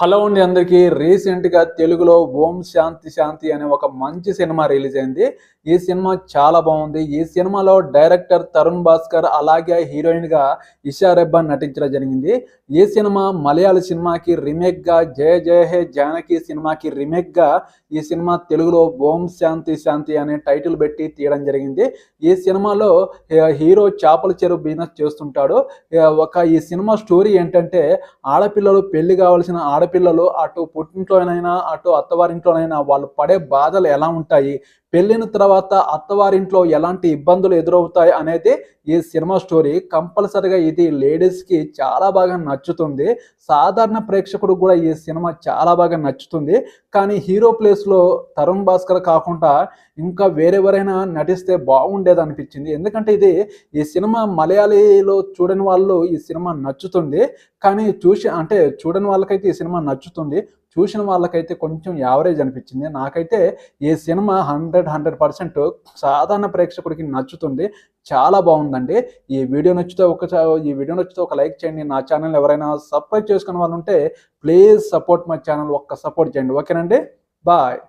Hello అండి అందరికీ. రీసెంట్‌గా తెలుగులో 'ఓం శాంతి శాంతి' అనే ఒక మంచి సినిమా రిలీజ్ అయింది. ఈ సినిమా చాలా బావుంది. ఈ సినిమాలో డైరెక్టర్ తరుణ్ భాస్కర్ అలాగే హీరోయిన్‌గా ఇషా రెబ్బన్ నటించడం జరిగింది. ఈ సినిమా మలయాళ సినిమాకి రీమేక్‌గా 'జయ జయ హే జానకి' సినిమాకి రీమేక్‌గా ఈ సినిమా తెలుగులో 'ఓం శాంతి శాంతి' అనే టైటిల్ పెట్టి తీయడం జరిగింది. ఈ సినిమాలో హీరో చేపల చెరువు బిజినెస్ చేస్తుంటాడు. ఈ సినిమా స్టోరీ ఏంటంటే ఆడపిల్లలు పెళ్లి కావాల్సిన ఆడపిల్లలు అటు పుట్టింట్లోనైనా అటు అత్తవారింట్లోనైనా వాళ్ళు పడే బాధలు ఎలా ఉంటాయి, పెళ్ళిన తర్వాత అత్తవారింట్లో ఎలాంటి ఇబ్బందులు ఎదురవుతాయి అనేది ఈ సినిమా స్టోరీ. కంపల్సరిగా ఇది లేడీస్కి చాలా బాగా నచ్చుతుంది. సాధారణ ప్రేక్షకుడు కూడా ఈ సినిమా చాలా బాగా నచ్చుతుంది. కానీ హీరో ప్లేస్లో తరుణ్ భాస్కర్ కాకుండా ఇంకా వేరెవరైనా నటిస్తే బాగుండేది అనిపించింది. ఎందుకంటే ఈ సినిమా మలయాళీలో చూడని వాళ్ళు ఈ సినిమా నచ్చుతుంది. కానీ చూడని వాళ్ళకైతే ఈ సినిమా నచ్చుతుంది. చూసిన వాళ్ళకైతే కొంచెం యావరేజ్ అనిపించింది. నాకైతే ఈ సినిమా 100% సాధారణ ప్రేక్షకుడికి నచ్చుతుంది. చాలా బాగుందండి. ఈ వీడియో నచ్చితే ఒక లైక్ చేయండి. నా ఛానల్ ఎవరైనా సబ్స్క్రైబ్ చేసుకున్న వాళ్ళు ఉంటే ప్లీజ్ సపోర్ట్ మై ఛానల్. ఒక్క సపోర్ట్ చేయండి. ఓకేనండి. బాయ్.